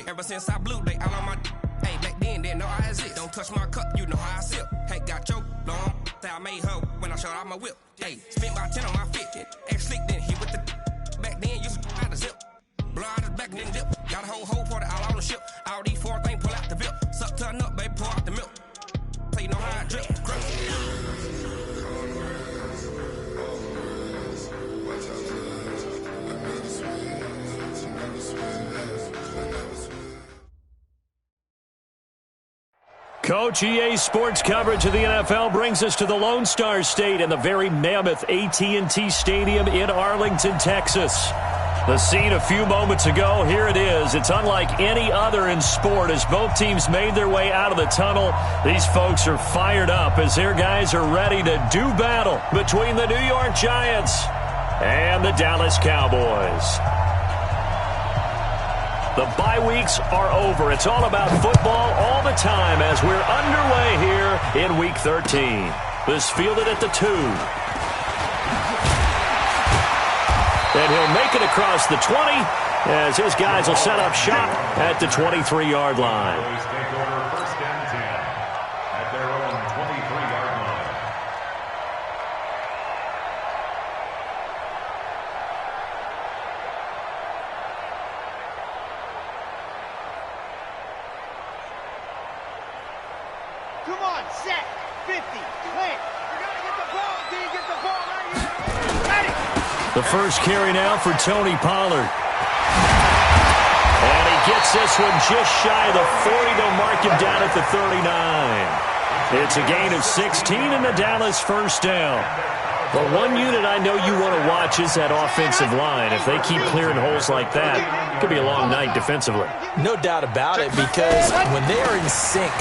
Ever since I blew, they all on my hey, back then, didn't know I exist. Don't touch my cup, you know how I sip. Hey, got your long, say I made her when I showed out my whip. Hey, spent about 10 on my fit. Ex slick, then he with the back then, used to out the zip. Blow out his back and then dip. Got a whole party all on the ship. All these four things pull out the VIP. Suck, turn up, baby, pour out the milk. So you know how I drip. Coach, EA Sports coverage of the NFL brings us to the Lone Star State and the very mammoth AT&T Stadium in Arlington, Texas. The scene a few moments ago, here it is. It's unlike any other in sport as both teams made their way out of the tunnel. These folks are fired up as their guys are ready to do battle between the New York Giants and the Dallas Cowboys. The bye weeks are over. It's all about football all the time as we're underway here in Week 13. This fielded at the 2. And he'll make it across the 20 as his guys will set up shop at the 23-yard line. Take over first and 10 at their own 23-yard line. Come on, set, 50, plant. We're going to get the ball, D. Get the ball right here. Ready. The first carry now for Tony Pollard. And he gets this one just shy of the 40. They'll mark him down at the 39. It's a gain of 16 and the Dallas first down. But one unit I know you want to watch is that offensive line. If they keep clearing holes like that, it could be a long night defensively. No doubt about it, because when they are in sync,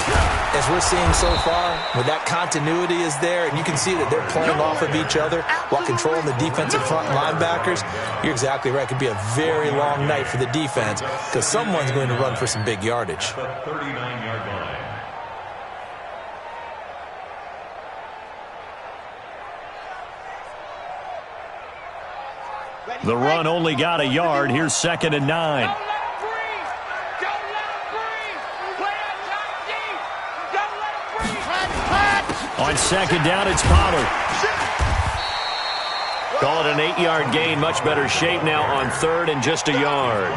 as we're seeing so far, when that continuity is there, and you can see that they're playing off of each other while controlling the defensive front linebackers, you're exactly right. It could be a very long night for the defense because someone's going to run for some big yardage. The 39-yard line. The run only got a yard. Here's 2nd and 9. On 2nd down, it's Pollard. Call it an 8-yard gain. Much better shape now on 3rd and just a yard.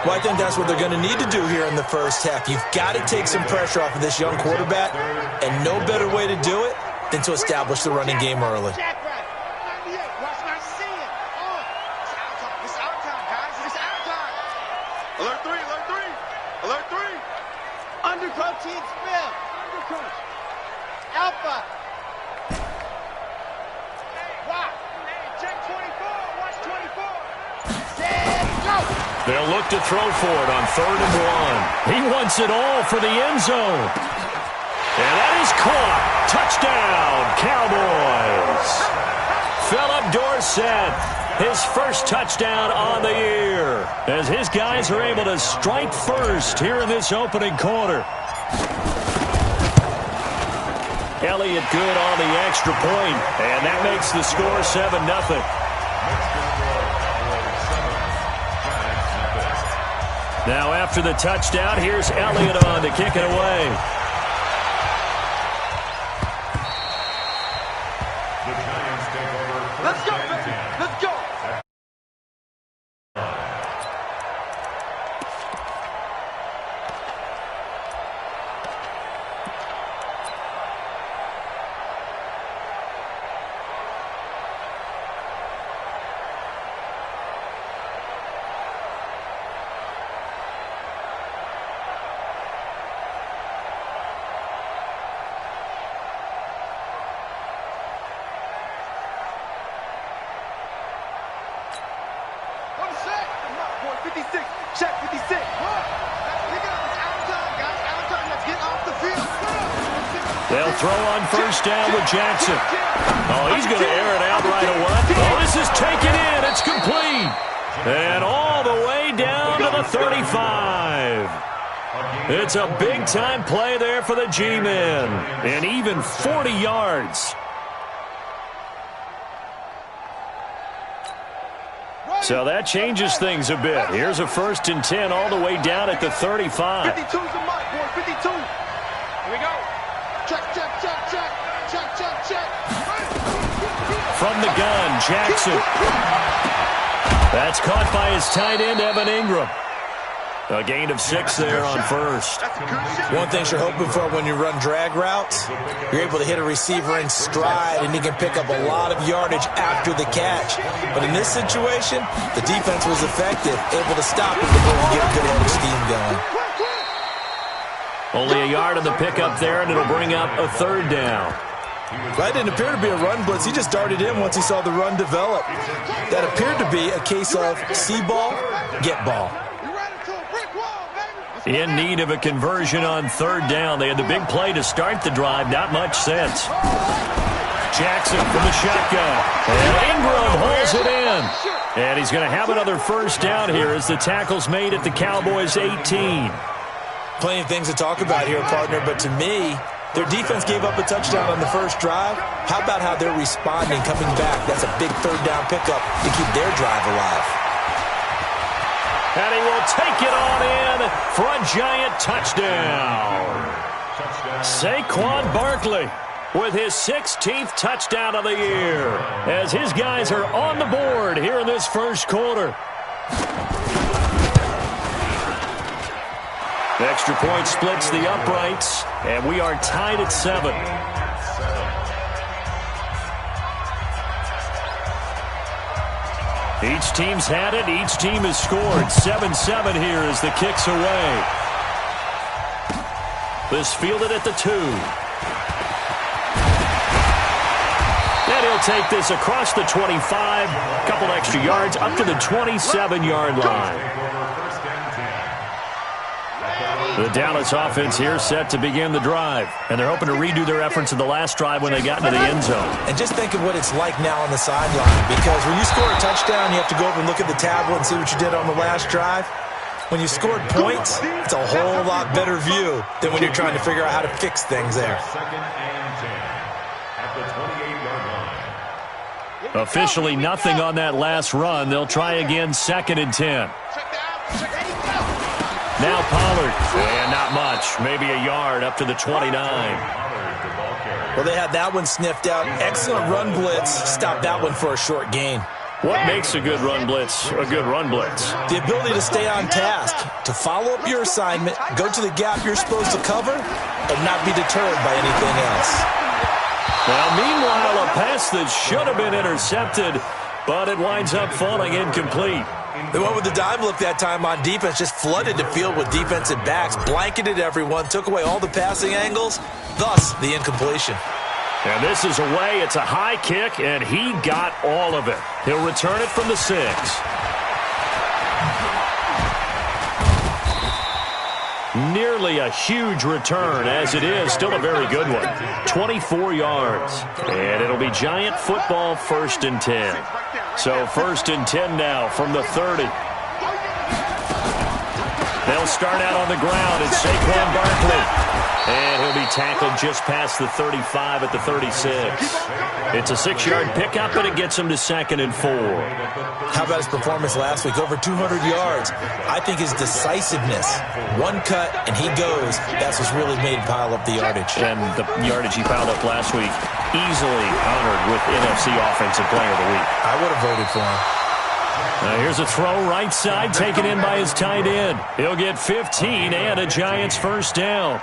Well, I think that's what they're going to need to do here in the first half. You've got to take some pressure off of this young quarterback, and no better way to do it than to establish the running game early. Alpha. Wow. Check 24. Watch 24. Set, go. They'll look to throw for it on 3rd and 1. He wants it all for the end zone. And that is caught. Touchdown, Cowboys. Philip Dorsett, his first touchdown on the year, as his guys are able to strike first here in this opening quarter. Elliott good on the extra point, and that makes the score 7-0. Now after the touchdown, here's Elliott on to kick it away. The Giants take over Let's go, baby. Let's go. Check 56. Pick it up. It's out of time, guys. Out of time. Let's get off the field. They'll throw on first down with Jackson. Oh, he's going to air it out right away. Oh, this is taken in. It's complete. And all the way down to the 35. It's a big-time play there for the G-men. And even 40 yards. So that changes things a bit. Here's a 1st and 10 all the way down at the 35. 52's the mark, boy. 52. Here we go. Check, check, check, check. Check, check, check. From the gun, Jackson. That's caught by his tight end, Evan Ingram. A gain of 6 there on 1st. One thing you're hoping for when you run drag routes, you're able to hit a receiver in stride, and he can pick up a lot of yardage after the catch. But in this situation, the defense was effective, able to stop him before he get a good head of steam going. Only a yard on the pickup there, and it'll bring up a 3rd down. That didn't appear to be a run blitz. He just darted in once he saw the run develop. That appeared to be a case of see ball, get ball. In need of a conversion on 3rd down. They had the big play to start the drive. Not much sense. Jackson from the shotgun. And Ingram hauls it in. And he's going to have another 1st down here as the tackle's made at the Cowboys' 18. Plenty of things to talk about here, partner, but to me, their defense gave up a touchdown on the 1st drive. How about how they're responding, coming back? That's a big 3rd down pickup to keep their drive alive. And he will take it on in for a giant touchdown. Saquon Barkley with his 16th touchdown of the year as his guys are on the board here in this 1st quarter. The extra point splits the uprights, and we are tied at 7. Each team's had it. Each team has scored. 7-7 here as the kick's away. This fielded at the 2. And he'll take this across the 25. A couple extra yards up to the 27-yard line. The Dallas offense here set to begin the drive. And they're hoping to redo their efforts in the last drive when they got into the end zone. And just think of what it's like now on the sideline. Because when you score a touchdown, you have to go over and look at the tablet and see what you did on the last drive. When you scored points, it's a whole lot better view than when you're trying to figure out how to fix things there. 2nd and 10 at the 28-yard line. Officially nothing on that last run. They'll try again 2nd and 10. Now Pollard, and not much, maybe a yard up to the 29. Well, they had that one sniffed out. Excellent run blitz. Stopped that one for a short gain. What makes a good run blitz a good run blitz? The ability to stay on task, to follow up your assignment, go to the gap you're supposed to cover, and not be deterred by anything else. Well, meanwhile, a pass that should have been intercepted, but it winds up falling incomplete. They went with the dime look that time on defense, just flooded the field with defensive backs, blanketed everyone, took away all the passing angles, thus the incompletion. And this is away. It's a high kick, and he got all of it. He'll return it from the 6. Nearly a huge return, as it is still a very good one. 24 yards. And it'll be Giant football 1st and 10. So 1st and 10 now from the 30. They'll start out on the ground. It's Saquon Barkley. And he'll be tackled just past the 35 at the 36. It's a 6-yard pickup, and it gets him to 2nd and 4. How about his performance last week? Over 200 yards. I think his decisiveness, one cut, and he goes. That's what's really made him pile up the yardage. And the yardage he piled up last week, easily honored with NFC Offensive Player of the Week. I would have voted for him. Here's a throw right side, taken in by his tight end. He'll get 15 and a Giants 1st down.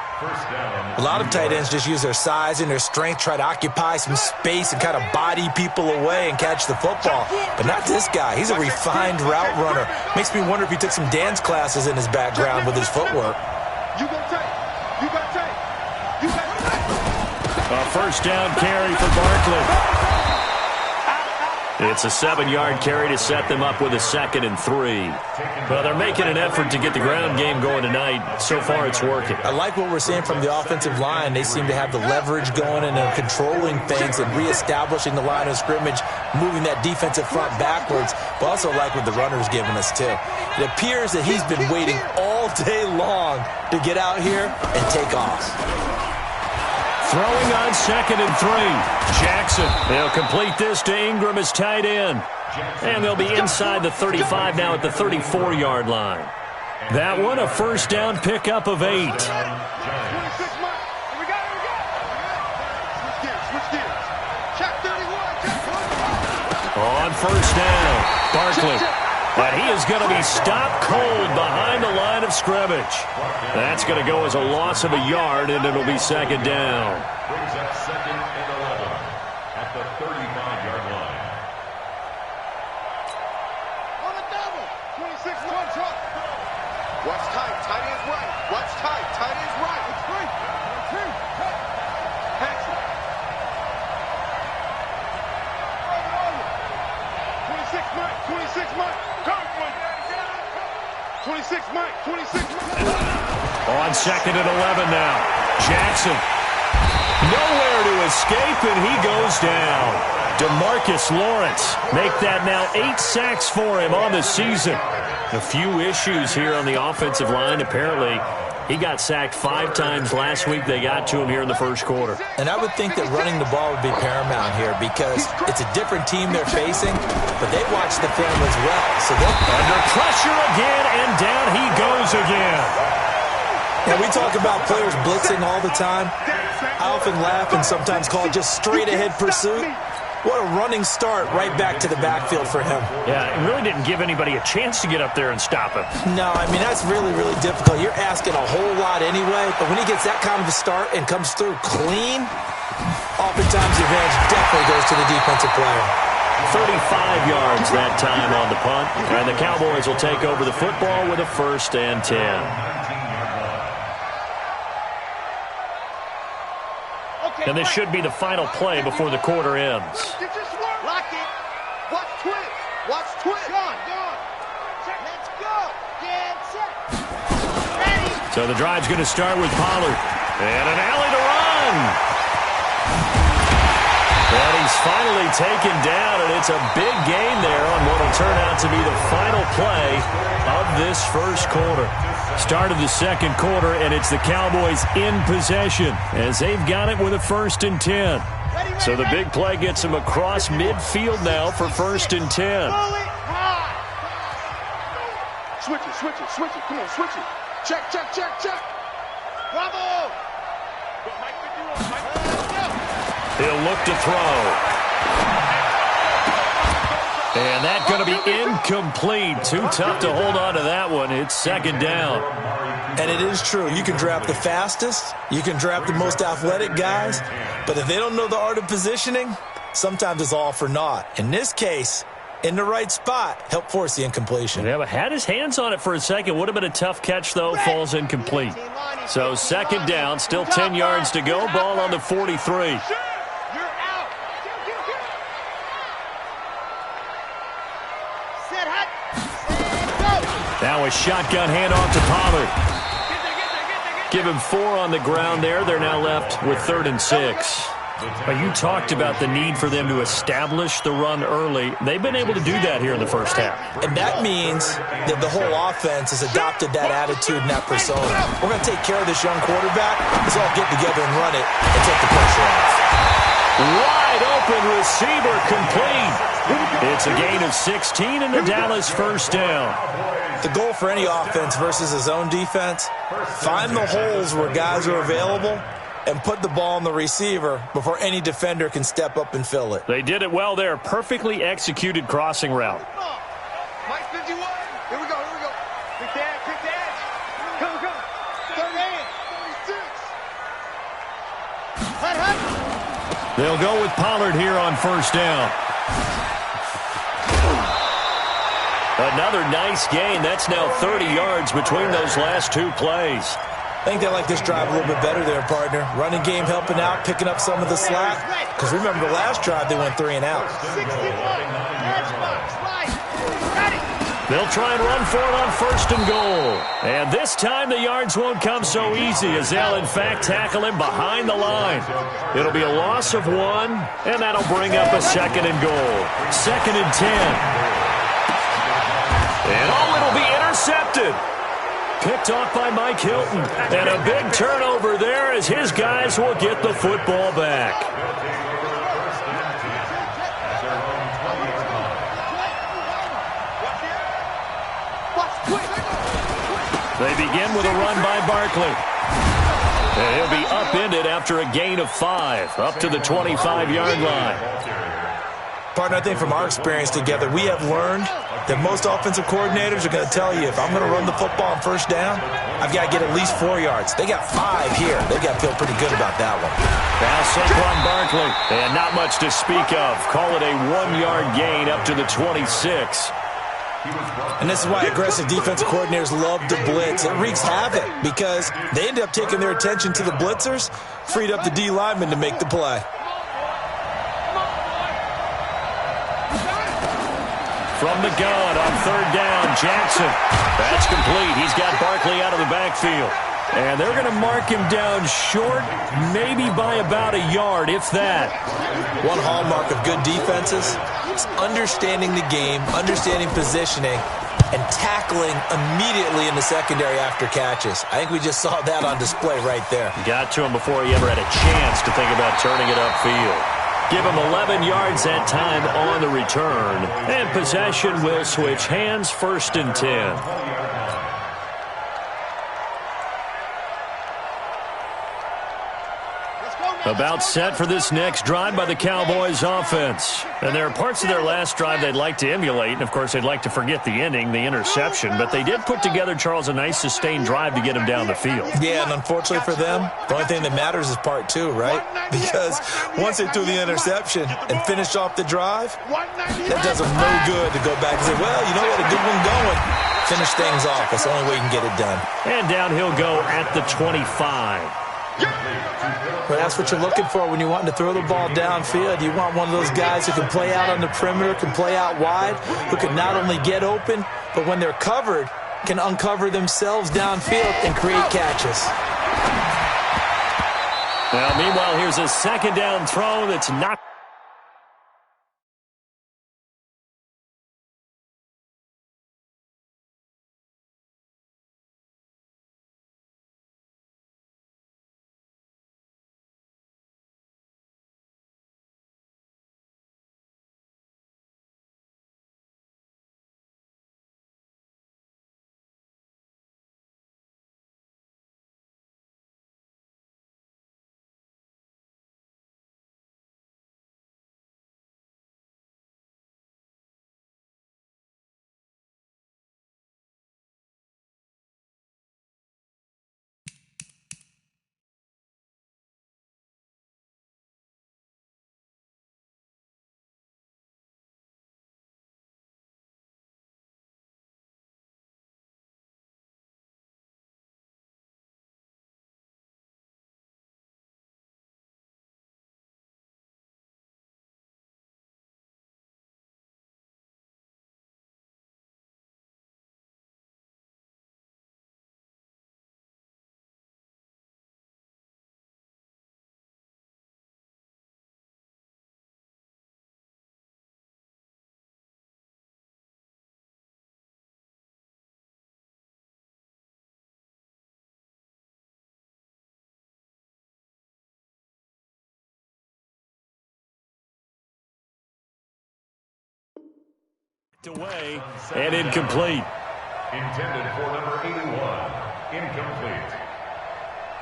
A lot of tight ends just use their size and their strength, try to occupy some space and kind of body people away and catch the football. But not this guy. He's a refined route runner. Makes me wonder if he took some dance classes in his background with his footwork. You got tape. You got tape. You got tape. A 1st down carry for Barkley. It's a 7-yard carry to set them up with a 2nd and 3. Well, they're making an effort to get the ground game going tonight. So far, it's working. I like what we're seeing from the offensive line. They seem to have the leverage going, and they're controlling things and reestablishing the line of scrimmage, moving that defensive front backwards. But also like what the runner's giving us, too. It appears that he's been waiting all day long to get out here and take off. Throwing on 2nd and 3. Jackson. They'll complete this to Ingram as tight end. And they'll be inside the 35 now at the 34-yard line. That one, a first down pickup of 8. On first down, Barkley. And he is going to be stopped cold behind the line of scrimmage. That's going to go as a loss of a yard, and it'll be 2nd down. Brings up 2nd and 11 at the 35-yard line. On the double. 26 one truck. Watch tight. Tight ends right. Watch tight. Tight ends right. It's free. Paxton. 26 Mike. 26 Mike. 26 Mike. 26 Mike. On 2nd and 11 now. Jackson. Nowhere to escape, and he goes down. DeMarcus Lawrence make that now 8 sacks for him on the season. A few issues here on the offensive line. Apparently, he got sacked 5 times last week. They got to him here in the first quarter. And I would think that running the ball would be paramount here because it's a different team they're facing, but they watch the film as well. So they're under pressure again, and down he goes again. Now, we talk about players blitzing all the time. I often laugh and sometimes call it just straight-ahead pursuit. What a running start right back to the backfield for him. Yeah, it really didn't give anybody a chance to get up there and stop him. No, I mean, that's really, really difficult. You're asking a whole lot anyway, but when he gets that kind of a start and comes through clean, oftentimes the advantage definitely goes to the defensive player. 35 yards that time on the punt, and the Cowboys will take over the football with a 1st and 10. And this should be the final play before the quarter ends. Lock it. Watch twist. Watch twist. Gone. Let's go. Get set. Ready. So the drive's going to start with Pollard. And an alley to run. And he's finally taken down, and it's a big gain there on what will turn out to be the final play of this first quarter. Start of the second quarter, and it's the Cowboys in possession as they've got it with a 1st and 10. So the big play gets them across midfield now for 1st and 10. Switch it. Come on, switch it. Check. Bravo. He'll look to throw. And that's going to be incomplete. Too tough to hold on to that one. It's 2nd down. And it is true. You can draft the fastest. You can draft the most athletic guys. But if they don't know the art of positioning, sometimes it's all for naught. In this case, in the right spot, help force the incompletion. Yeah, but had his hands on it for a second. Would have been a tough catch, though. Falls incomplete. So 2nd down. Still 10 yards to go. Ball on the 43. Now a shotgun handoff to Pollard. Give him 4 on the ground there. They're now left with 3rd and 6. But you talked about the need for them to establish the run early. They've been able to do that here in the first half. And that means that the whole offense has adopted that attitude and that persona. We're going to take care of this young quarterback. Let's all get together and run it and take the pressure off. Wide open receiver complete. It's a gain of 16 and the Dallas 1st down. The goal for any offense versus his own defense, find the holes where guys are available and put the ball on the receiver before any defender can step up and fill it. They did it well there. Perfectly executed crossing route. Mike 51. Here we go. Pick the edge. Come. 38. 36. Hut. They'll go with Pollard here on 1st down. Another nice gain. That's now 30 yards between those last 2 plays. I think they like this drive a little bit better there, partner. Running game helping out, picking up some of the slack. Because remember, the last drive they went 3 and out. 61. Ready. They'll try and run for it on 1st and goal. And this time the yards won't come so easy as they'll, in fact, tackle him behind the line. It'll be a loss of 1, and that'll bring up a 2nd and goal. 2nd and 10. And it'll be intercepted. picked off by Mike Hilton. And a big turnover there as his guys will get the football back. They begin with a run by Barkley. And he'll be upended after a gain of 5, up to the 25-yard line. Partner, I think from our experience together, we have learned that most offensive coordinators are going to tell you, if I'm going to run the football on first down, I've got to get at least 4 yards. They got 5 here. They've got to feel pretty good about that one. Now Saquon Barkley, and not much to speak of. Call it a 1-yard gain up to the 26. And this is why aggressive defensive coordinators love to blitz. It wreaks havoc because they end up taking their attention to the blitzers, freed up the D lineman to make the play. From the gun on third down, Jackson. That's complete. He's got Barkley out of the backfield. And they're going to mark him down short, maybe by about a yard, if that. One hallmark of good defenses is understanding the game, understanding positioning, and tackling immediately in the secondary after catches. I think we just saw that on display right there. Got to him before he ever had a chance to think about turning it upfield. Give him 11 yards that time on the return. And possession will switch hands, 1st and 10. About set for this next drive by the Cowboys offense. And there are parts of their last drive they'd like to emulate. And, of course, they'd like to forget the ending, the interception. But they did put together, Charles, a nice sustained drive to get him down the field. Yeah, and unfortunately for them, the only thing that matters is part 2, right? Because once they threw the interception and finished off the drive, that does them no good to go back and say, well, you know, we had a good one going. Finish things off. That's the only way you can get it done. And down he'll go at the 25. But that's what you're looking for when you're wanting to throw the ball downfield. You want one of those guys who can play out on the perimeter, can play out wide, who can not only get open, but when they're covered, can uncover themselves downfield and create catches. Now, meanwhile, here's a second down throw that's not. Away and incomplete. Intended for number 81. Incomplete.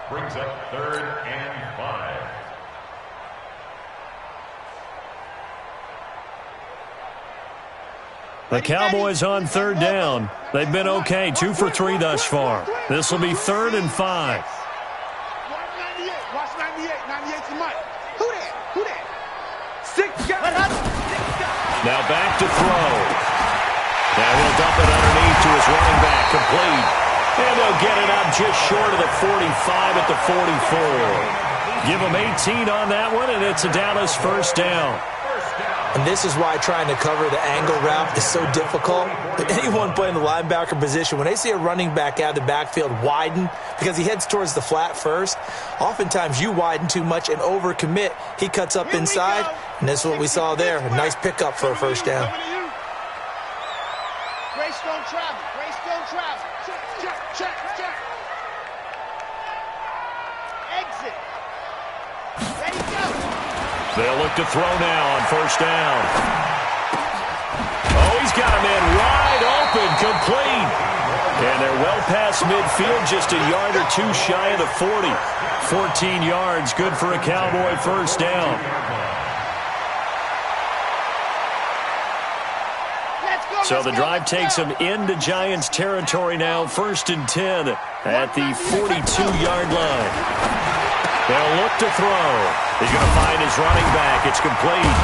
Brings up 3rd and 5. The Cowboys on third down. They've been okay, 2 for 3 thus far. This will be 3rd and 5. Watch 98. 98 to Mike. Who that? 6 guys. Now back to throw. Now he'll dump it underneath to his running back, complete. And they'll get it up just short of the 45 at the 44. Give him 18 on that one, and it's a Dallas 1st down. And this is why trying to cover the angle route is so difficult. Anyone playing the linebacker position, when they see a running back out of the backfield widen, because he heads towards the flat first, oftentimes you widen too much and overcommit. He cuts up inside, and this is what we saw there. A nice pickup for a 1st down. Greystone travel. Greystone travel. Check, check, check. Exit. Ready, go. They'll look to throw now on first down. Oh, he's got a man wide open, complete. And they're well past midfield, just a yard or two shy of the 40. 14 yards, good for a Cowboy first down. So the drive takes them into Giants territory now, 1st and 10 at the 42-yard line. They'll look to throw. He's going to find his running back. It's complete.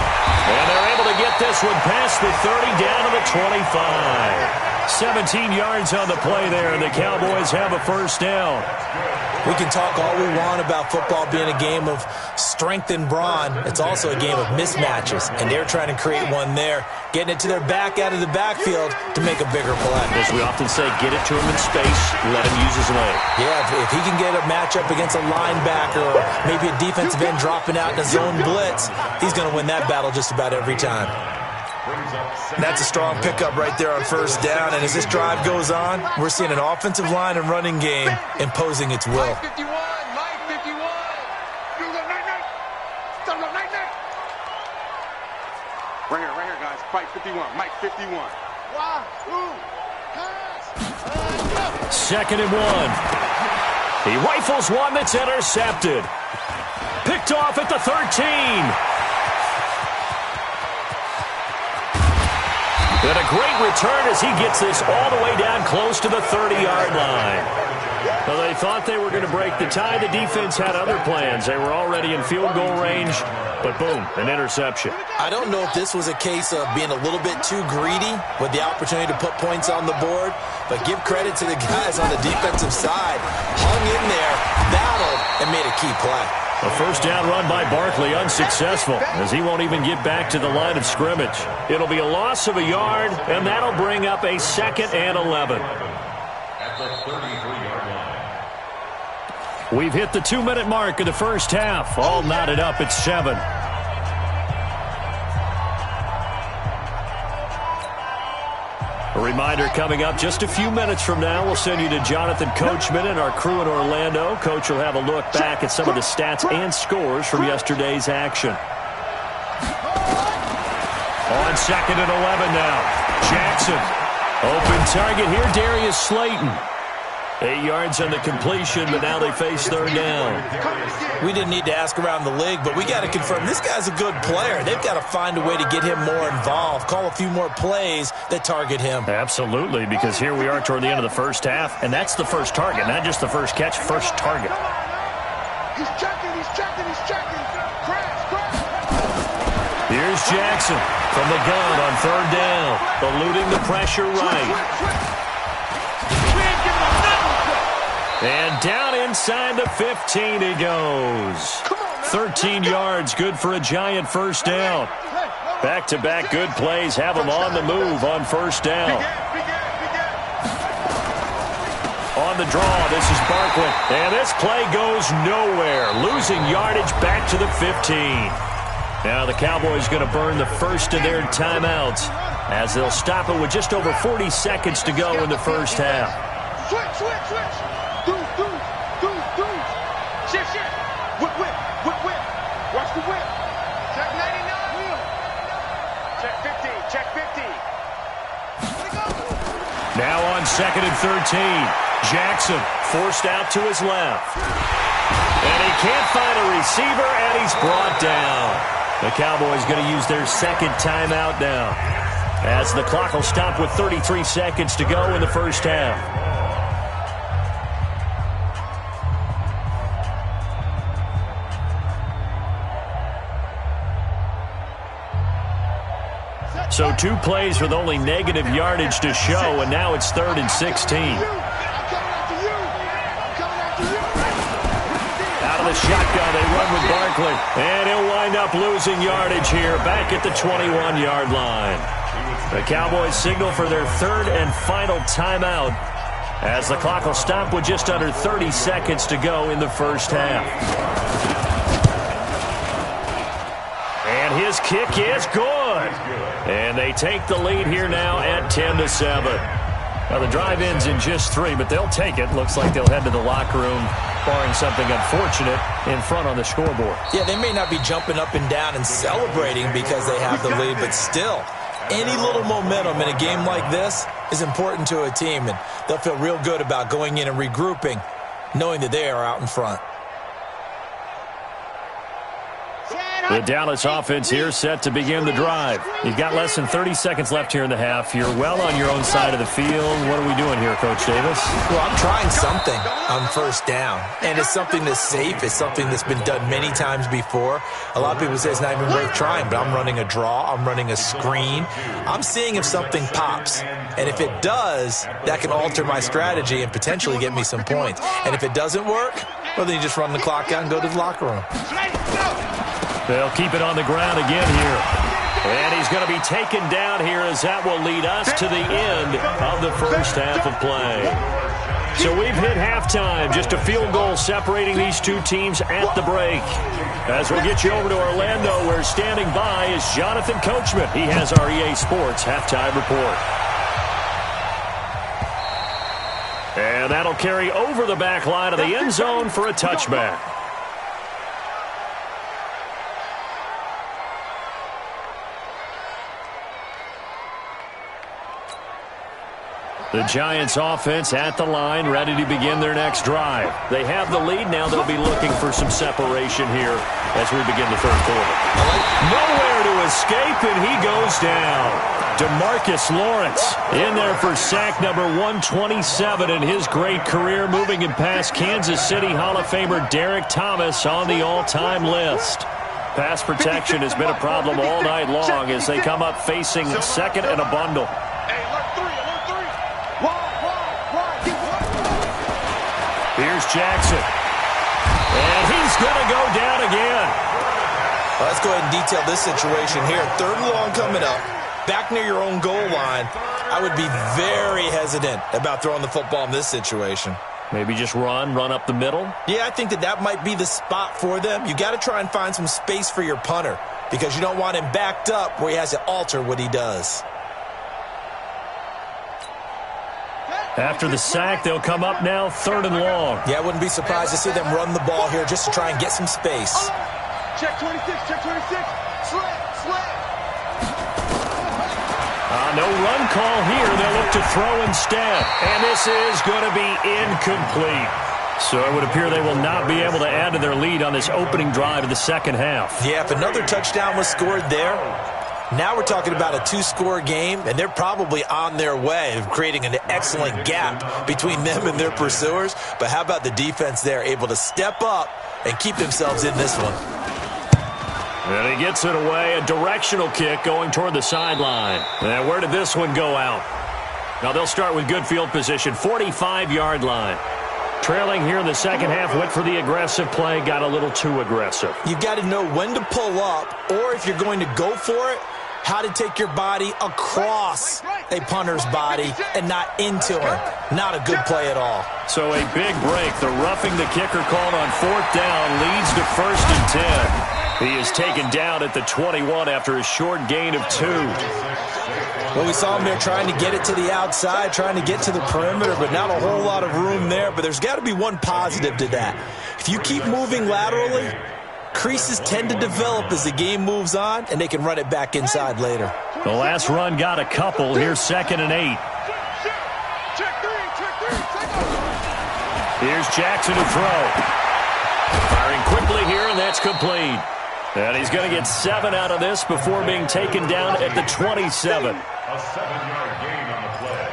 And they're able to get this one past the 30 down to the 25. 17 yards on the play there, and the Cowboys have a first down. We can talk all we want about football being a game of strength and brawn. It's also a game of mismatches, and they're trying to create one there, getting it to their back out of the backfield to make a bigger play. As we often say, get it to him in space, let him use his leg. Yeah, if he can get a matchup against a linebacker or maybe a defensive end dropping out in a zone blitz, he's going to win that battle just about every time. That's a strong pickup right there on first down, and as this drive goes on, we're seeing an offensive line and running game imposing its will. Mike 51, Mike 51. You go night-night. Start up night-night. Right here, guys. Mike 51, Mike 51. Wahoo! Pass. 2nd and 1. He rifles one that's intercepted. Picked off at the 13. And a great return as he gets this all the way down close to the 30-yard line. Well, they thought they were going to break the tie. The defense had other plans. They were already in field goal range, but boom, an interception. I don't know if this was a case of being a little bit too greedy with the opportunity to put points on the board, but give credit to the guys on the defensive side. Hung in there, battled, and made a key play. A first down run by Barkley, unsuccessful, as he won't even get back to the line of scrimmage. It'll be a loss of a yard, and that'll bring up a 2nd and 11. At the 33-yard line. We've hit the 2-minute mark of the first half. All knotted up at 7. A reminder coming up just a few minutes from now, we'll send you to Jonathan Coachman and our crew in Orlando. Coach will have a look back at some of the stats and scores from yesterday's action. On 2nd and 11 now. Jackson. Open target here, Darius Slayton. 8 yards on the completion, but now they face 3rd down. We didn't need to ask around the league, but we got to confirm this guy's a good player. They've got to find a way to get him more involved, call a few more plays that target him. Absolutely, because here we are toward the end of the first half, and that's the first target, not just the first catch, first target. He's checking, he's checking, he's checking. Crash, crash. Here's Jackson from the gun on 3rd down, eluding the pressure right. And down inside the 15 he goes. 13 yards, good for a Giant first down. Back-to-back good plays have him on the move on first down. On the draw, this is Barkley. And this play goes nowhere, losing yardage back to the 15. Now the Cowboys going to burn the first of their timeouts as they'll stop it with just over 40 seconds to go in the first half. Switch. Shift. Whip. Watch the whip. Check 99. Wheel. Check 50. Now on 2nd and 13. Jackson forced out to his left. And he can't find a receiver, and he's brought down. The Cowboys going to use their 2nd timeout now, as the clock will stop with 33 seconds to go in the first half. So 2 plays with only negative yardage to show, and now it's 3rd and 16. Out of the shotgun, they run with Barkley. And he'll wind up losing yardage here, back at the 21-yard line. The Cowboys signal for their 3rd and final timeout, as the clock will stop with just under 30 seconds to go in the first half. And His kick is good. And they take the lead here now at 10-7. Now, the drive ends in just 3, but they'll take it. Looks like they'll head to the locker room, barring something unfortunate, in front on the scoreboard. Yeah, they may not be jumping up and down and celebrating because they have the lead, but still, any little momentum in a game like this is important to a team, and they'll feel real good about going in and regrouping, knowing that they are out in front. The Dallas offense here set to begin the drive. You've got less than 30 seconds left here in the half. You're well on your own side of the field. What are we doing here, Coach Davis? Well, I'm trying something on first down, and it's something that's safe. It's something that's been done many times before. A lot of people say it's not even worth trying, but I'm running a draw. I'm running a screen. I'm seeing if something pops, and if it does, that can alter my strategy and potentially get me some points. And if it doesn't work, well, then you just run the clock out and go to the locker room. They'll keep it on the ground again here. And he's going to be taken down here as that will lead us to the end of the first half of play. So we've hit halftime. Just a field goal separating these two teams at the break. As we'll get you over to Orlando, where standing by is Jonathan Coachman. He has our EA Sports halftime report. And that'll carry over the back line of the end zone for a touchback. The Giants offense at the line, ready to begin their next drive. They have the lead now. They'll be looking for some separation here as we begin the third quarter. Nowhere to escape, and he goes down. DeMarcus Lawrence in there for sack number 127 in his great career, moving and past Kansas City Hall of Famer Derek Thomas on the all-time list. Pass protection has been a problem all night long as they come up facing second and a bundle. Here's Jackson. And he's going to go down again. Well, let's go ahead and detail this situation here. Third and long coming up. Back near your own goal line. I would be very hesitant about throwing the football in this situation. Maybe just run up the middle? Yeah, I think that might be the spot for them. You got to try and find some space for your punter because you don't want him backed up where he has to alter what he does. After the sack, they'll come up now third and long. Yeah, I wouldn't be surprised to see them run the ball here just to try and get some space. Check 26, check 26. Slant. No run call here. They'll look to throw instead. And this is going to be incomplete. So it would appear they will not be able to add to their lead on this opening drive of the second half. Yeah, if another touchdown was scored there, now we're talking about a two-score game, and they're probably on their way of creating an excellent gap between them and their pursuers. But how about the defense there, able to step up and keep themselves in this one? And he gets it away, a directional kick going toward the sideline. And where did this one go out? Now they'll start with good field position, 45-yard line. Trailing here in the second half, went for the aggressive play, got a little too aggressive. You've got to know when to pull up, or if you're going to go for it, how to take your body across a punter's body and not into him. Not a good play at all. So a big break. The roughing the kicker called on fourth down leads to 1st and 10. He is taken down at the 21 after a short gain of 2. Well, we saw him there trying to get it to the outside, trying to get to the perimeter, but not a whole lot of room there. But there's got to be one positive to that. If you keep moving laterally, creases tend to develop as the game moves on, and they can run it back inside later. The last run got a couple. Here's 2nd and 8. Here's Jackson to throw. Firing quickly here, and that's complete. And he's going to get 7 out of this before being taken down at the 27. A 7-yard gain on the play.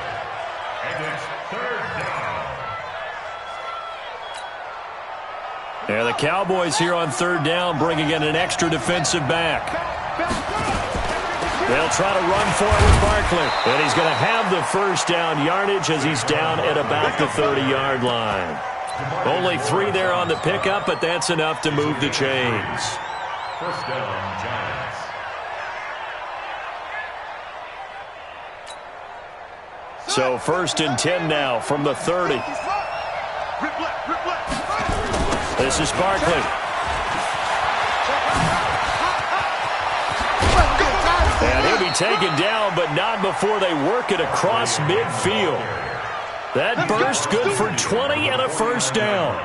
And it's 3rd down. And the Cowboys here on 3rd down, bringing in an extra defensive back. They'll try to run for it with Barkley. And he's going to have the 1st down yardage as he's down at about the 30-yard line. Only 3 there on the pickup, but that's enough to move the chains. 1st down, Giants. So 1st and 10 now from the 30. This is Barkley. taken down, but not before they work it across midfield. That burst good for 20 and a first down.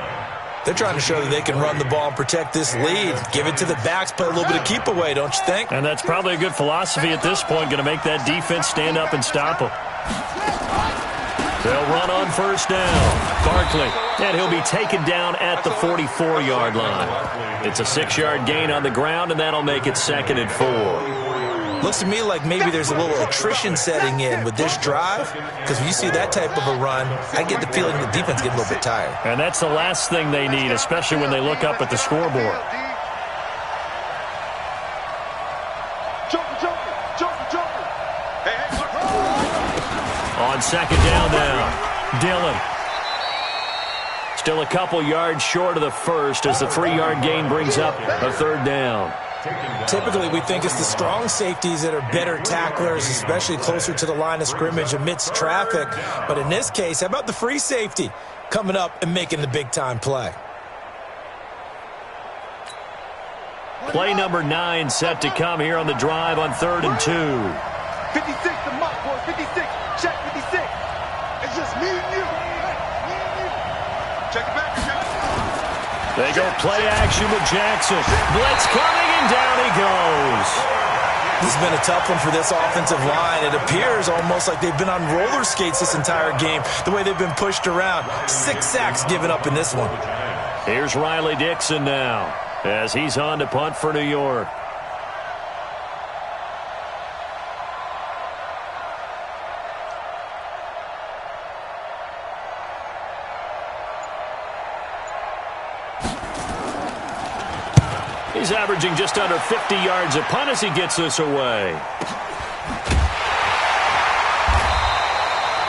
They're trying to show that they can run the ball and protect this lead. Give it to the backs, play a little bit of keep away, don't you think? And that's probably a good philosophy at this point, going to make that defense stand up and stop them. They'll run on first down. Barkley, and he'll be taken down at the 44-yard line. It's a 6-yard gain on the ground, and that'll make it 2nd and 4. Looks to me like maybe there's a little attrition setting in with this drive, because when you see that type of a run, I get the feeling the defense getting a little bit tired. And that's the last thing they need, especially when they look up at the scoreboard. On second down now, Dillon. Still a couple yards short of the first as the 3-yard gain brings up a 3rd down. Typically, we think it's the strong safeties that are better tacklers, especially closer to the line of scrimmage amidst traffic. But in this case, how about the free safety coming up and making the big-time play? Play number 9 set to come here on the drive on 3rd and 2. 56, the mark, boy. 56. Check 56. It's just me and you. Me and you. Check it back. They go play action with Jackson. Blitz coming, and down he goes. This has been a tough one for this offensive line. It appears almost like they've been on roller skates this entire game, the way they've been pushed around. 6 sacks given up in this one. Here's Riley Dixon now as he's on to punt for New York. He's averaging just under 50 yards a punt as he gets this away.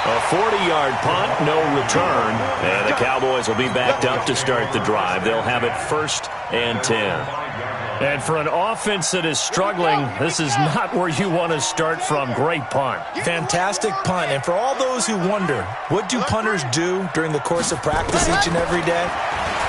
A 40-yard punt, no return. And the Cowboys will be backed up to start the drive. They'll have it 1st and 10. And for an offense that is struggling, this is not where you want to start from. Great punt. Fantastic punt. And for all those who wonder, what do punters do during the course of practice each and every day?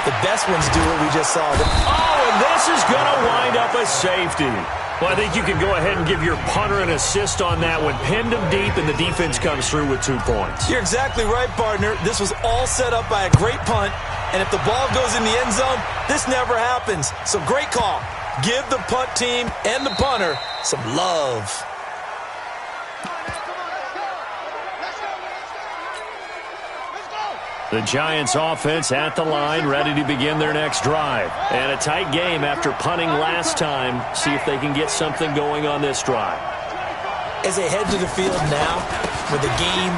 The best ones do what we just saw. Oh, and this is going to wind up a safety. Well, I think you can go ahead and give your punter an assist on that one. Pinned him deep, and the defense comes through with 2 points. You're exactly right, partner. This was all set up by a great punt. And if the ball goes in the end zone, this never happens. So great call. Give the punt team and the punter some love. The Giants offense at the line, ready to begin their next drive. And a tight game after punting last time. See if they can get something going on this drive. As they head to the field now, with the game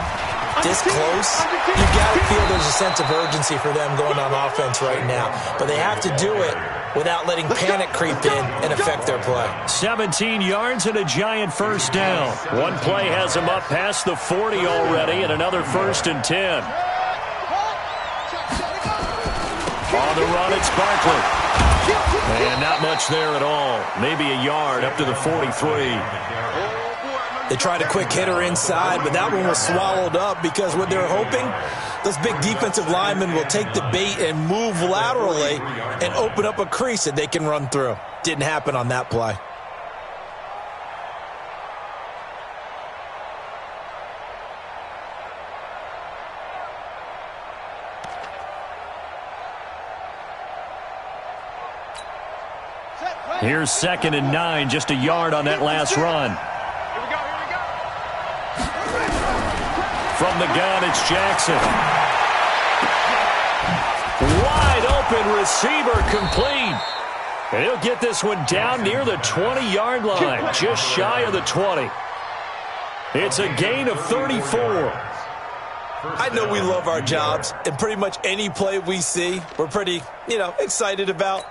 this close, you got to feel there's a sense of urgency for them going on offense right now. But they have to do it without letting panic creep in and affect their play. 17 yards and a Giant first down. One play has them up past the 40 already, and another 1st and 10. On the run, it's Barkley. And not much there at all. Maybe a yard up to the 43. They tried a quick hitter inside, but that one was swallowed up because what they're hoping, those big defensive linemen will take the bait and move laterally and open up a crease that they can run through. Didn't happen on that play. Here's 2nd and 9, just a yard on that last run. From the gun, it's Jackson. Wide open receiver, complete. And he'll get this one down near the 20-yard line, just shy of the 20. It's a gain of 34. I know we love our jobs, and pretty much any play we see, we're pretty, excited about.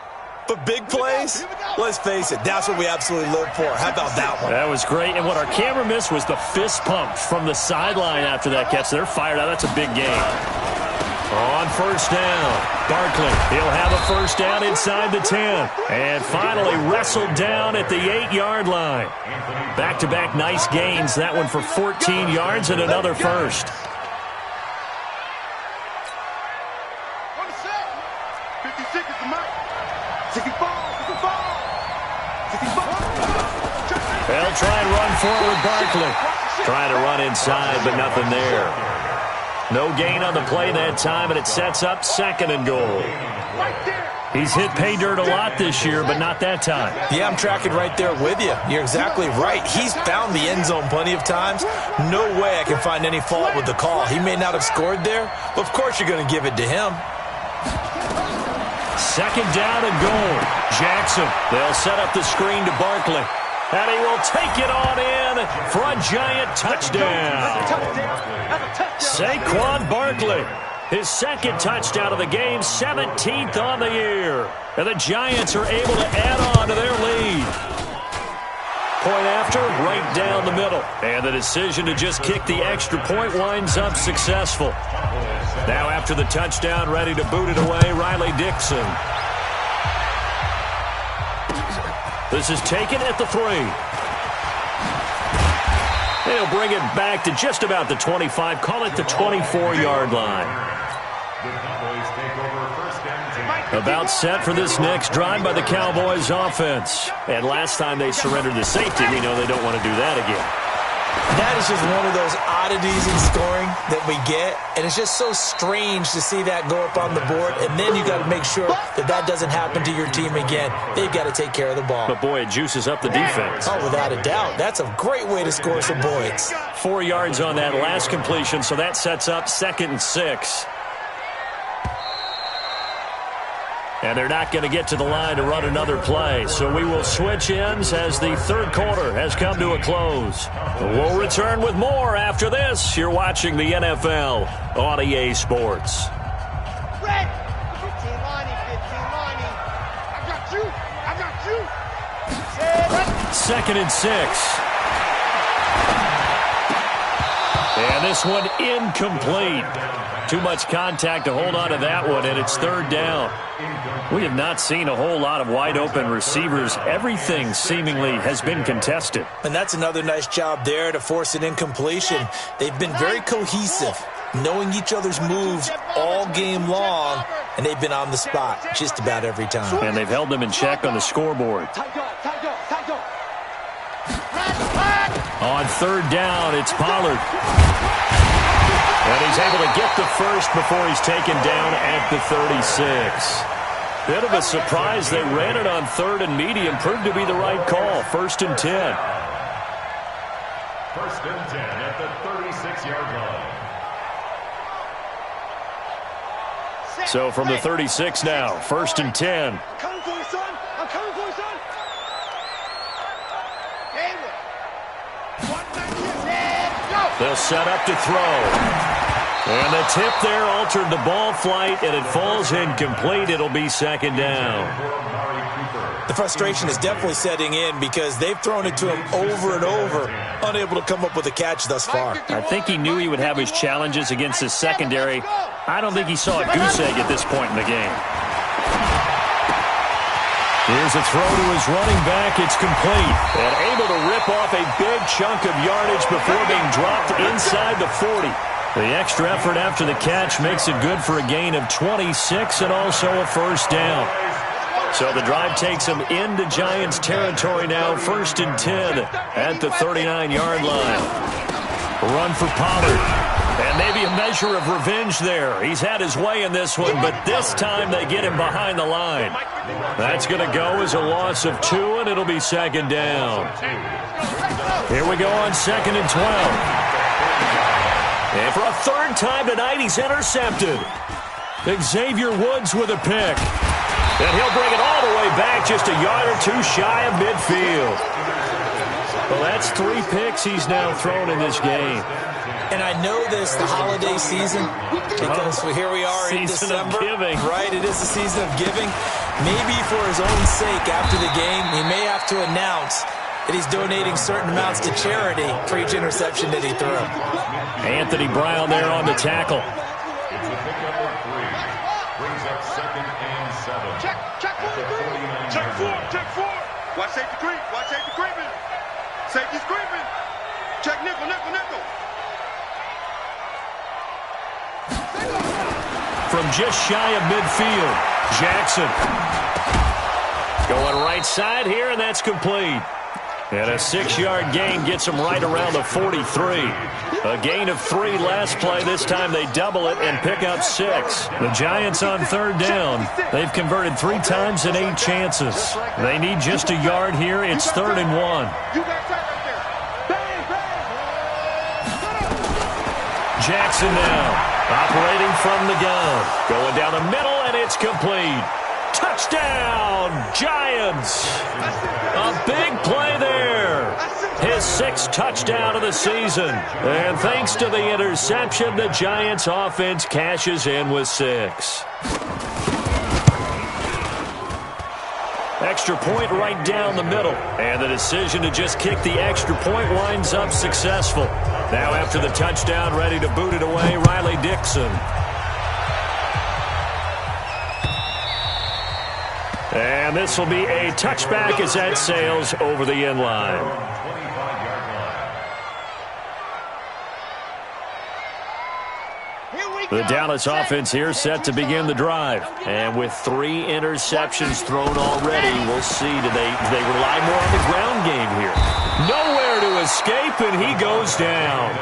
But big plays, let's face it, that's what we absolutely live for. How about that one? That was great. And what our camera missed was the fist pump from the sideline after that catch. They're fired out. That's a big game. On first down, Barkley. He'll have a first down inside the 10. And finally wrestled down at the 8-yard line. Back-to-back nice gains. That one for 14 yards and another first. They'll try and run forward with Barkley. Trying to run inside, but nothing there. No gain on the play that time, and it sets up 2nd and goal. He's hit pay dirt a lot this year, but not that time. Yeah, I'm tracking right there with you. You're exactly right. He's found the end zone plenty of times. No way I can find any fault with the call. He may not have scored there, but of course you're going to give it to him. 2nd down and goal. Jackson. They'll set up the screen to Barkley. And he will take it on in for a giant touchdown. Saquon Barkley. His 2nd touchdown of the game, 17th on the year. And the Giants are able to add on to their lead. Point after, right down the middle. And the decision to just kick the extra point winds up successful. Now after the touchdown, ready to boot it away, Riley Dixon. This is taken at the 3. They'll bring it back to just about the 25, call it the 24-yard line. About set for this next drive by the Cowboys offense. And last time they surrendered the safety, we know they don't want to do that again. That is just one of those oddities in scoring that we get, and it's just so strange to see that go up on the board, and then you got to make sure that that doesn't happen to your team again. They've got to take care of the ball. But boy, it juices up the defense. Oh, without a doubt. That's a great way to score some points. 4 yards on that last completion, so that sets up 2nd and 6. And they're not going to get to the line to run another play. So we will switch ends as the 3rd quarter has come to a close. We'll return with more after this. You're watching the NFL on EA Sports. Red! 15 lining, 15 lining. I got you. I got you. 2nd and 6. And this one incomplete. Too much contact to hold on to that one, and it's 3rd down. We have not seen a whole lot of wide-open receivers. Everything seemingly has been contested. And that's another nice job there to force an incompletion. They've been very cohesive, knowing each other's moves all game long, and they've been on the spot just about every time. And they've held them in check on the scoreboard. On 3rd down, it's Pollard. And he's able to get the first before he's taken down at the 36. Bit of a surprise. They ran it on 3rd and medium. Proved to be the right call. 1st and 10. 1st and 10 at the 36-yard line. So from the 36 now, 1st and 10. Coming for you, son. I'm coming for you, son. They'll set up to throw. And the tip there altered the ball flight, and it falls incomplete. It'll be 2nd down. The frustration is definitely setting in because they've thrown it to him over and over, unable to come up with a catch thus far. I think he knew he would have his challenges against his secondary. I don't think he saw a goose egg at this point in the game. Here's a throw to his running back. It's complete. And able to rip off a big chunk of yardage before being dropped inside the 40. The extra effort after the catch makes it good for a gain of 26 and also a 1st down. So the drive takes them into Giants territory now. 1st and 10 at the 39-yard line. Run for Pollard. And maybe a measure of revenge there. He's had his way in this one, but this time they get him behind the line. That's going to go as a loss of 2, and it'll be 2nd down. Here we go on 2nd and 12. And for a 3rd time tonight, he's intercepted. Xavier Woods with a pick. And he'll bring it all the way back just a yard or 2 shy of midfield. Well, that's 3 picks he's now thrown in this game. And I know this, the holiday season, because here we are in December. Season of giving. Right, it is the season of giving. Maybe for his own sake after the game, he may have to announce that he's donating certain amounts to charity for each interception that he threw. Anthony Brown there on the tackle. It's a pickup of 3. Brings up 2nd and 7. Check 4. Check 4. Watch safety creep. Watch safety creeping. Safety's creeping. Check nickel. From just shy of midfield, Jackson. Going right side here, and that's complete. And a 6-yard gain gets them right around the 43. A gain of 3 last play. This time they double it and pick up 6. The Giants on 3rd down. They've converted 3 times in 8 chances. They need just a yard here. It's 3rd and 1. Jackson now, operating from the gun. Going down the middle, and it's complete. Touchdown, Giants! A big play there. His 6th touchdown of the season. And thanks to the interception, the Giants offense cashes in with 6. Extra point right down the middle. And the decision to just kick the extra point winds up successful. Now after the touchdown, ready to boot it away, Riley Dixon. And this will be a touchback as that sails over the end line. The Dallas offense here set to begin the drive. And with 3 interceptions thrown already, we'll see. Do they rely more on the ground game here? Nowhere to escape, and he goes down.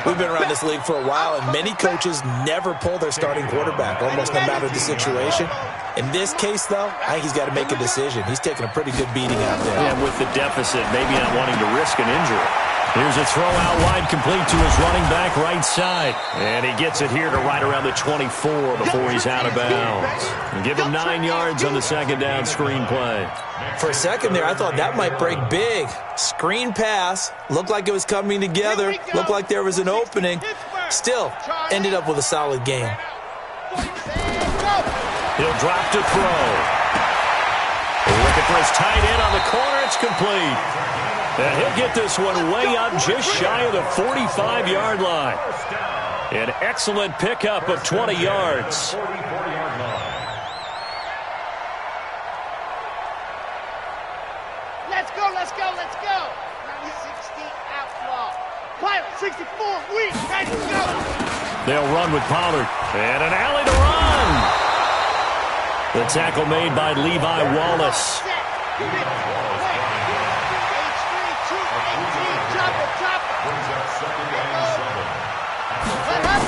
We've been around this league for a while, and many coaches never pull their starting quarterback, almost no matter the situation. In this case, though, I think he's got to make a decision. He's taking a pretty good beating out there. Yeah, with the deficit, maybe not wanting to risk an injury. Here's a throw out wide, complete to his running back right side. And he gets it here to right around the 24 before he's out of bounds. And give him 9 yards on the 2nd down screen play. For a second there, I thought that might break big. Screen pass. Looked like it was coming together. Looked like there was an opening. Still, ended up with a solid game. He'll drop to throw. Looking for his tight end on the corner. It's complete. And he'll get this one way up just shy of the 45-yard line. An excellent pickup of 20 yards. Let's go, let's go, let's go. 60 outlaw. Pilot 64, we ready to go. They'll run with Pollard. And an alley to run. The tackle made by Levi Wallace.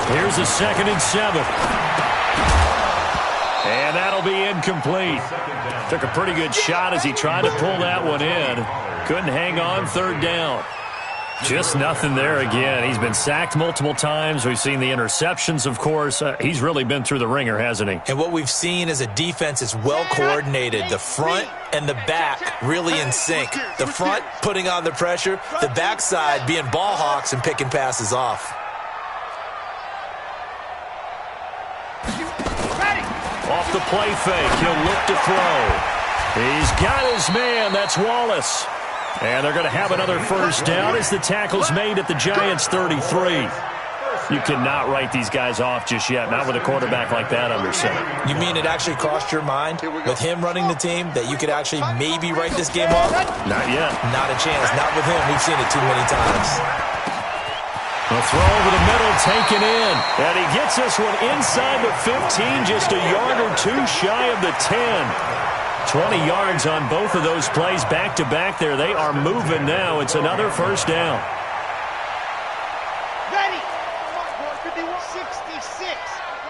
Here's a 2nd and 7. And that'll be incomplete. Took a pretty good shot as he tried to pull that one in. Couldn't hang on 3rd down. Just nothing there again. He's been sacked multiple times. We've seen the interceptions, of course. He's really been through the ringer, hasn't he? And what we've seen is a defense is well coordinated. The front and the back really in sync. The front putting on the pressure. The backside being ball hawks and picking passes off. Off the play fake, he'll look to throw. He's got his man, that's Wallace. And they're going to have another 1st down as the tackle's made at the Giants' 33. You cannot write these guys off just yet, not with a quarterback like that under center. You mean it actually crossed your mind with him running the team that you could actually maybe write this game off? Not yet. Not a chance, not with him. We've seen it too many times. A throw over the middle, taken in. And he gets this one inside the 15, just a yard or 2 shy of the 10. 20 yards on both of those plays back-to-back there. They are moving now. It's another 1st down. Ready. 66.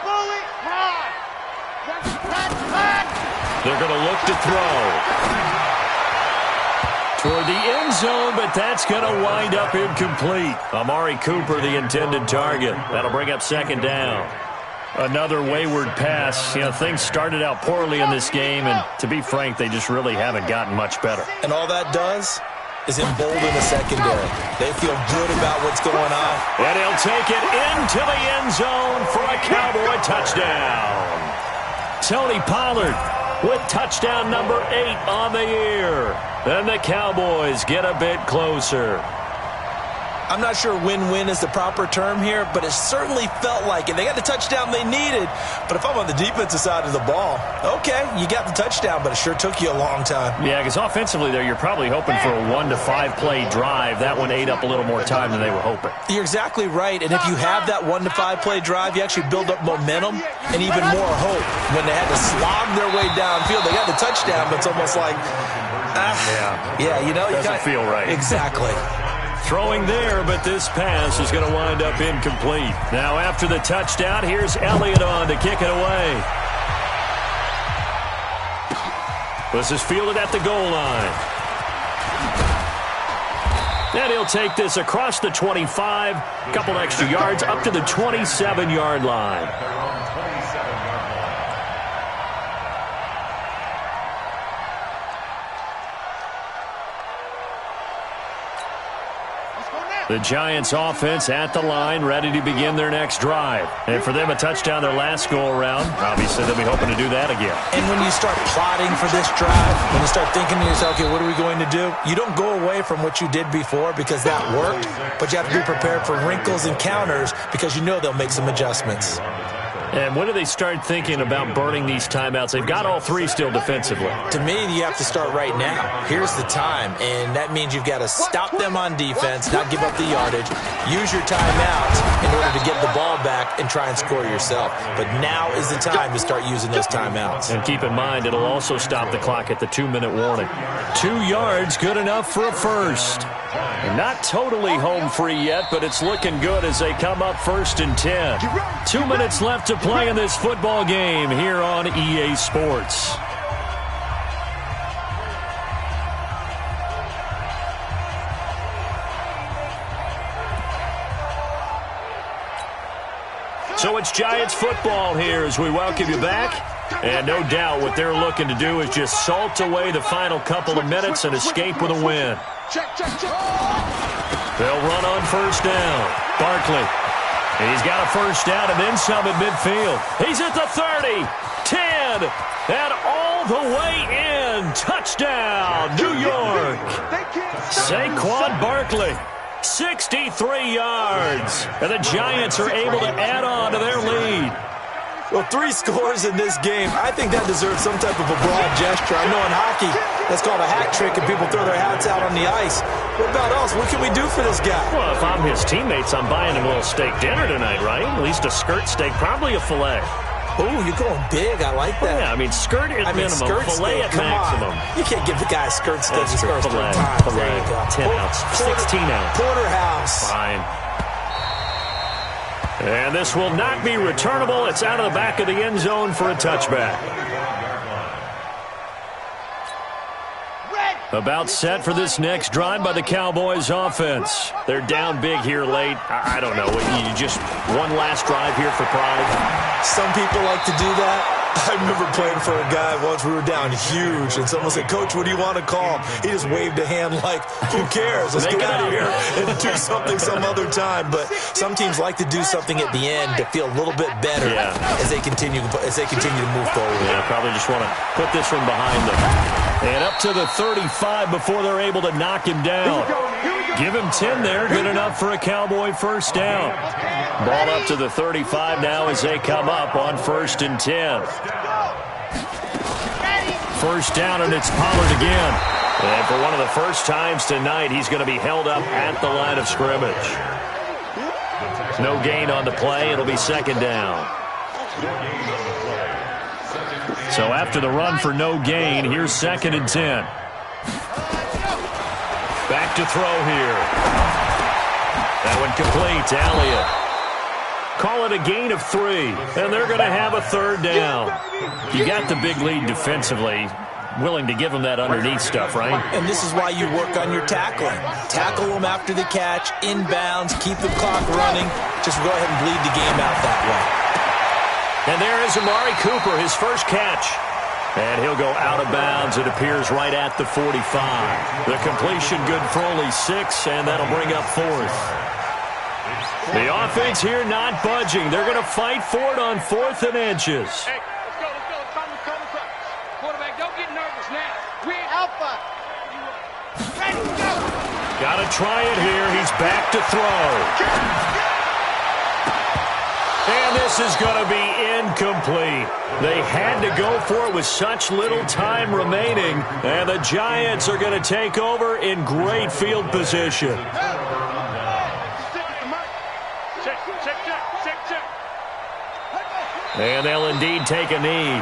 Bullet high. They're going to look to throw. Toward the end zone, but that's going to wind up incomplete. Amari Cooper, the intended target. That'll bring up 2nd down. Another wayward pass. You know, things started out poorly in this game, and to be frank, they just really haven't gotten much better. And all that does is embolden the secondary. They feel good about what's going on. And he'll take it into the end zone for a Cowboy touchdown. Tony Pollard with touchdown number 8 on the year. And the Cowboys get a bit closer. I'm not sure win-win is the proper term here, but it certainly felt like it. They got the touchdown they needed, but if I'm on the defensive side of the ball, okay, you got the touchdown, but it sure took you a long time. Yeah, because offensively there, you're probably hoping for a 1 to 5 play drive. That one ate up a little more time than they were hoping. You're exactly right, and if you have that 1 to 5 play drive, you actually build up momentum and even more hope. When they had to slog their way downfield, they got the touchdown, but it's almost like Yeah, you know. Doesn't feel right. Exactly. Throwing there, but this pass is going to wind up incomplete. Now after the touchdown, here's Elliott on to kick it away. This is fielded at the goal line. And he'll take this across the 25, a couple extra yards, up to the 27-yard line. The Giants offense at the line, ready to begin their next drive. And for them, a touchdown their last go-around. Obviously, they'll be hoping to do that again. And when you start plotting for this drive, when you start thinking to yourself, okay, what are we going to do? You don't go away from what you did before because that worked, but you have to be prepared for wrinkles and counters because you know they'll make some adjustments. And when do they start thinking about burning these timeouts? They've got all three still defensively. To me, you have to start right now. Here's the time, and that means you've got to stop them on defense, not give up the yardage, use your timeouts in order to get the ball back and try and score yourself. But now is the time to start using those timeouts. And keep in mind, it'll also stop the clock at the 2-minute warning. 2 yards, good enough for a first. Not totally home free yet, but it's looking good as they come up 1st and 10. 2 minutes left to play in this football game here on EA Sports. So it's Giants football here as we welcome you back. And no doubt what they're looking to do is just salt away the final couple of minutes and escape with a win. They'll run on 1st down. Barkley. He's got a 1st down and then some at midfield. He's at the 30, 10, and all the way in. Touchdown, New York. Saquon Barkley, 63 yards. And the Giants are able to add on to their lead. Well, 3 scores in this game. I think that deserves some type of a broad gesture. I know in hockey, that's called a hat trick, and people throw their hats out on the ice. What about us? What can we do for this guy? Well, if I'm his teammates, I'm buying him a little steak dinner tonight, right? At least a skirt steak, probably a filet. Oh, you're going big. I like that. Yeah, I mean, skirt at minimum, filet at maximum. You can't give the guy a skirt steak. That's true. Filet, 10 ounce, 16 ounce. Porterhouse. Fine. And this will not be returnable. It's out of the back of the end zone for a touchback. About set for this next drive by the Cowboys offense. They're down big here late. I don't know. You just one last drive here for pride. Some people like to do that. I remember playing for a guy once. We were down huge, and someone said, "Coach, what do you want to call?" He just waved a hand like, "Who cares? Let's get out of here and do something some other time." But some teams like to do something at the end to feel a little bit better as they continue to move forward. Yeah, probably just want to put this one behind them. And up to the 35 before they're able to knock him down. Give him 10 there. Good enough for a Cowboy 1st down. Ball up to the 35 now as they come up on 1st and 10. 1st down, and it's Pollard again. And for one of the first times tonight, he's going to be held up at the line of scrimmage. No gain on the play. It'll be 2nd down. So after the run for no gain, here's 2nd and 10. Back to throw here. That one complete to Elliott. Call it a gain of 3, and they're going to have a 3rd down. You got the big lead defensively. Willing to give them that underneath stuff, right? And this is why you work on your tackling. Tackle them after the catch, inbounds, keep the clock running. Just go ahead and bleed the game out that way. And there is Amari Cooper, his first catch. And he'll go out of bounds. It appears right at the 45. The completion good for only 6, and that'll bring up 4th. The offense here not budging. They're going to fight for it on 4th and inches. Hey, let's go. Come. Quarterback, don't get nervous now. We're alpha. Ready, go. Got to try it here. He's back to throw. And this is going to be incomplete. They had to go for it with such little time remaining. And the Giants are going to take over in great field position. And they'll indeed take a knee.